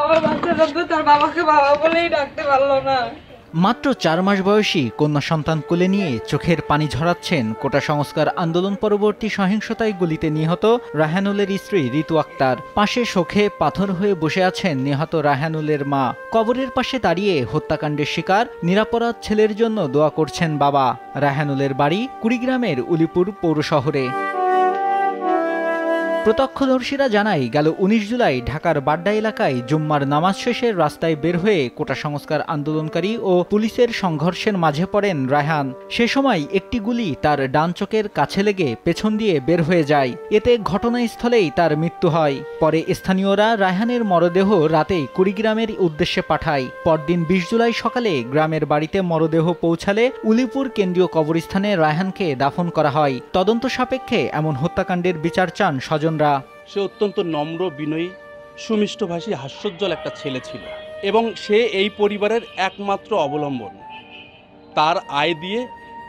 আমার বাচ্চাটা তো তার বাবাকে বাবা বলেই ডাকতে পারলো না। মাত্র 4 মাস বয়সী কন্যা সন্তান কোলে নিয়ে চোখের পানি ঝরাচ্ছেন কোটা সংস্কার আন্দোলন পরবর্তী সহিংসতায় গুলিতে নিহত রায়হানুলের স্ত্রী ঋতু আক্তার। পাশে শোকে পাথর হয়ে বসে আছেন নিহত রায়হানুলের মা। কবরের পাশে দাঁড়িয়ে হত্যাকাণ্ডের শিকার নিরাপরাধ ছেলের জন্য দোয়া করছেন বাবা। রায়হানুলের বাড়ি কুড়িগ্রামের উলিপুর পৌর শহরে। প্রত্যক্ষদর্শীরা জানায় গেল 19 জুলাই ঢাকার বাড্ডা এলাকায় জুম্মার নামাজ শেষে রাস্তায় বের হয়ে কোটা সংস্কার আন্দোলনকারী ও পুলিশের সংঘর্ষের মাঝে পড়েন রায়হান। সে সময় একটি গুলি তার ডান চোখের কাছে লেগে পেছন দিয়ে বের হয়ে যায়। এতে ঘটনাস্থলেই তার মৃত্যু হয়। পরে স্থানীয়রা রায়হানের মরদেহ রাতেই কুড়িগ্রামের উদ্দেশ্যে পাঠায়। পরদিন 20 জুলাই সকালে গ্রামের বাড়িতে মরদেহ পৌঁছালে উলিপুর কেন্দ্রীয় কবরস্থানে রায়হানকে দাফন করা হয়। তদন্ত সাপেক্ষে এমন হত্যাকাণ্ডের বিচার চান স্বজন। সে অত্যন্ত নম্র, বিনয়ী, সুমিষ্টভাষী, হাস্যোজ্জ্বল একটা ছেলে ছিল এবং সে এই পরিবারের একমাত্র অবলম্বন। তার আয় দিয়ে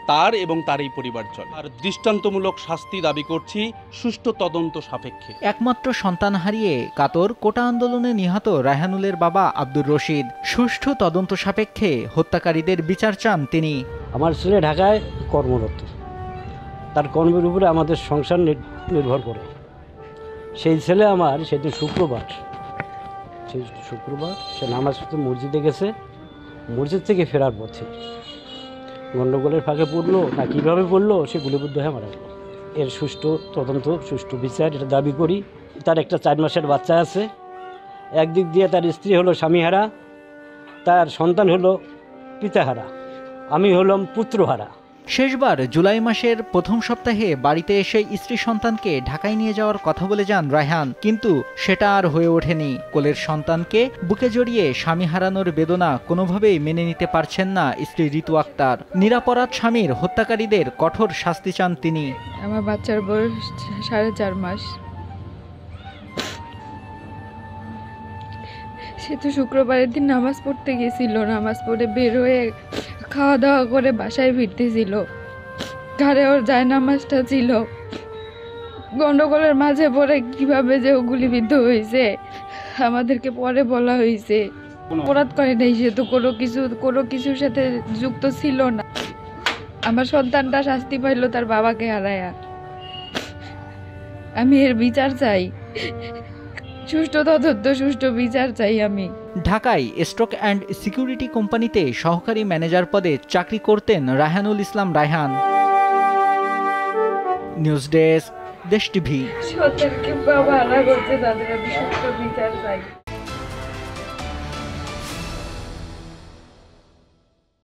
তার এবং তার এই পরিবার চলে। আর দৃষ্টান্তমূলক শাস্তি দাবি করছি সুষ্ঠু তদন্ত সাপেক্ষে। একমাত্র সন্তান হারিয়ে কাতর কোটা আন্দোলনে নিহত রায়হানুলের বাবা আব্দুর রশিদ। সুষ্ঠু তদন্ত সাপেক্ষে হত্যাকারীদের বিচার চান তিনি। আমার ছেলে ঢাকায় কর্মরত, তার কর্মের উপরে আমাদের সংসার নির্ভর করে। সেই ছেলে আমার সেদিন শুক্রবার সে নামাজ পড়তে মসজিদে গেছে। মসজিদ থেকে ফেরার পথে গণ্ডগোলের ফাঁকে পড়লো না কীভাবে পড়লো, সে গুলিবিদ্ধ হয়ে মারা গেল। এর সুষ্ঠু তদন্ত, সুষ্ঠু বিচার এটা দাবি করি। তার একটা 4 মাসের বাচ্চা আছে। একদিক দিয়ে তার স্ত্রী হলো স্বামীহারা, তার সন্তান হলো পিতাহারা, আমি হলাম পুত্রহারা। শেষবার জুলাই মাসের প্রথম সপ্তাহে বাড়িতে এসে স্ত্রী সন্তানকে ঢাকায় নিয়ে যাওয়ার কথা বলে যান রায়হান, কিন্তু সেটা আর হয়ে ওঠেনি। কোলের সন্তানকে বুকে জড়িয়ে স্বামী হারানোর বেদনা কোনোভাবেই মেনে নিতে পারছেন না স্ত্রী ঋতু আক্তার। নিরাপরাধ স্বামীর হত্যাকারীদের কঠোর শাস্তি চান তিনি। আমার বাচ্চার বয়স 4.5 মাস। সে তো শুক্রবারের দিন নামাজ পড়তে গেছিল, নামাজ পড়ে বের হয়ে খাওয়া দাওয়া করে বাসায় ফিরতেছিল। ঘাড়ে ওর জায়নামাজটা ছিল। গন্ডগোলের মাঝে পড়ে কিভাবে যে ও গুলিবিদ্ধ হয়েছে আমাদেরকে পরে বলা হয়েছে। অপরাধ করে নাই, সে তো কোনো কিছুর সাথে যুক্ত ছিল না। আমার সন্তানটা শাস্তি পাইল তার বাবাকে হারায়া। আমি এর বিচার চাই, সুষ্ঠু তদন্ত, সুষ্ঠু বিচার চাই আমি। ঢাকায় স্টক অ্যান্ড সিকিউরিটি কোম্পানিতে সহকারী ম্যানেজার পদে চাকরি করতেন রায়হানুল ইসলাম রায়হান। নিউজ ডেস্ক, দেশ টিভি। সন্তানকে বাবা হারা করছে, তাদের আমি সুষ্ঠু বিচার চাই।